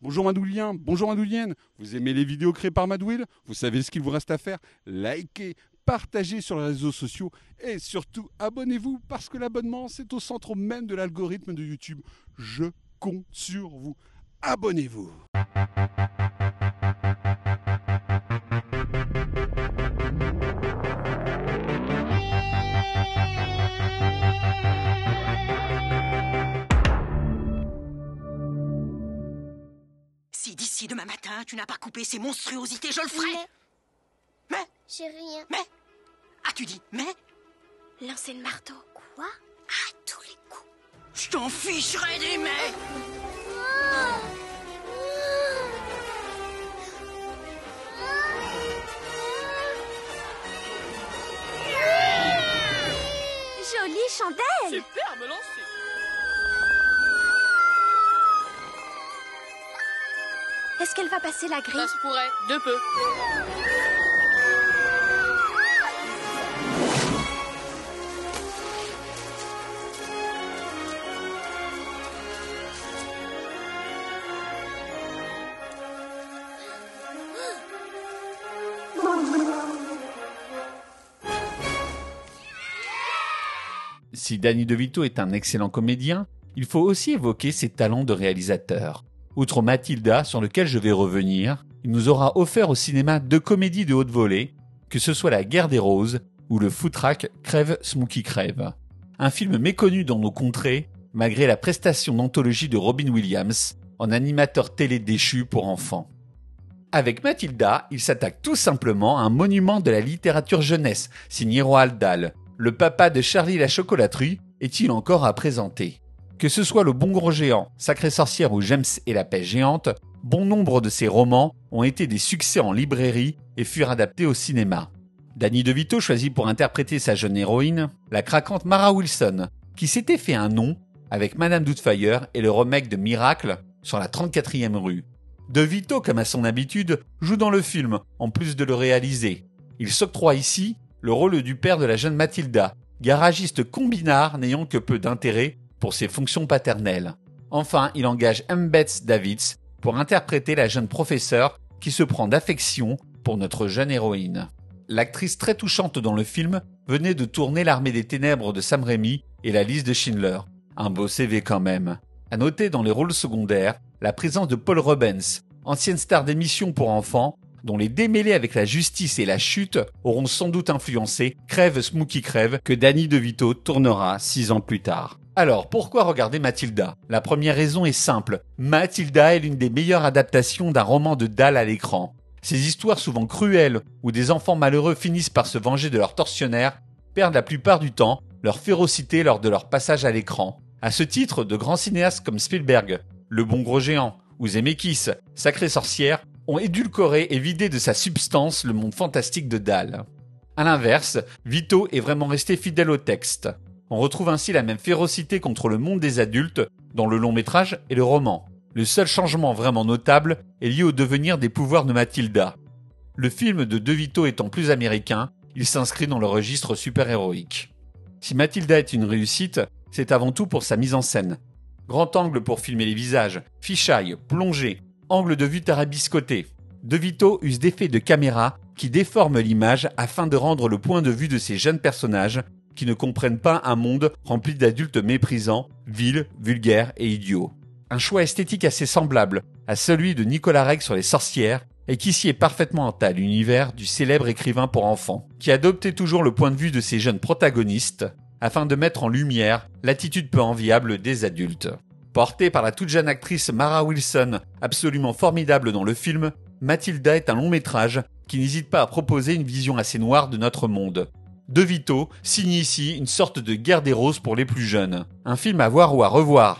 Bonjour Madoulien, bonjour Madoulienne. Vous aimez les vidéos créées par Madouil? Vous savez ce qu'il vous reste à faire? Likez, partagez sur les réseaux sociaux et surtout abonnez-vous parce que l'abonnement c'est au centre même de l'algorithme de YouTube. Je compte sur vous. Abonnez-vous. Si d'ici demain matin, tu n'as pas coupé ces monstruosités, je le ferai. Mais J'ai rien. Mais Ah, tu dis mais Lancer le marteau. Quoi? à tous les coups. Je t'en ficherai des mais. Jolie chandelle. Superbe lancé. Est-ce qu'elle va passer la grille? Ça se pourrait, de peu. Si Danny DeVito est un excellent comédien, il faut aussi évoquer ses talents de réalisateur. Outre Mathilda, sur lequel je vais revenir, il nous aura offert au cinéma 2 comédies de haute volée, que ce soit La Guerre des Roses ou le foutraque Crève Smokey Crève. Un film méconnu dans nos contrées, malgré la prestation d'anthologie de Robin Williams, en animateur télé déchu pour enfants. Avec Mathilda, il s'attaque tout simplement à un monument de la littérature jeunesse, signé Roald Dahl. Le papa de Charlie la chocolaterie est-il encore à présenter? Que ce soit Le Bon Gros Géant, Sacrée Sorcière ou James et la Pêche Géante, bon nombre de ces romans ont été des succès en librairie et furent adaptés au cinéma. Danny DeVito choisit pour interpréter sa jeune héroïne la craquante Mara Wilson, qui s'était fait un nom avec Madame Doubtfire et le remake de Miracle sur la 34e rue. DeVito, comme à son habitude, joue dans le film, en plus de le réaliser. Il s'octroie ici le rôle du père de la jeune Mathilda, garagiste combinard n'ayant que peu d'intérêt pour ses fonctions paternelles. Enfin, il engage Embeth Davids pour interpréter la jeune professeure qui se prend d'affection pour notre jeune héroïne. L'actrice très touchante dans le film venait de tourner L'Armée des Ténèbres de Sam Raimi et La Liste de Schindler. Un beau CV quand même. À noter dans les rôles secondaires la présence de Paul Rubens, ancienne star d'émissions pour enfants, dont les démêlés avec la justice et la chute auront sans doute influencé Crève Smokey Crève que Danny DeVito tournera 6 ans plus tard. Alors, pourquoi regarder Mathilda? La première raison est simple. Mathilda est l'une des meilleures adaptations d'un roman de Dahl à l'écran. Ces histoires souvent cruelles, où des enfants malheureux finissent par se venger de leurs tortionnaires, perdent la plupart du temps leur férocité lors de leur passage à l'écran. À ce titre, de grands cinéastes comme Spielberg, Le Bon Gros Géant ou Zemeckis, Sacrée Sorcière, ont édulcoré et vidé de sa substance le monde fantastique de Dahl. A l'inverse, Vito est vraiment resté fidèle au texte. On retrouve ainsi la même férocité contre le monde des adultes dans le long métrage et le roman. Le seul changement vraiment notable est lié au devenir des pouvoirs de Mathilda. Le film de DeVito étant plus américain, il s'inscrit dans le registre super-héroïque. Si Mathilda est une réussite, c'est avant tout pour sa mise en scène. Grand angle pour filmer les visages, fisheye, plongée, angle de vue tarabiscoté. DeVito use d'effets de caméra qui déforment l'image afin de rendre le point de vue de ces jeunes personnages qui ne comprennent pas un monde rempli d'adultes méprisants, vils, vulgaires et idiots. Un choix esthétique assez semblable à celui de Nicolas Reg sur les sorcières et qui sied parfaitement à l'univers du célèbre écrivain pour enfants, qui adoptait toujours le point de vue de ses jeunes protagonistes afin de mettre en lumière l'attitude peu enviable des adultes. Portée par la toute jeune actrice Mara Wilson, absolument formidable dans le film, Mathilda est un long métrage qui n'hésite pas à proposer une vision assez noire de notre monde. DeVito signe ici une sorte de Guerre des Roses pour les plus jeunes. Un film à voir ou à revoir.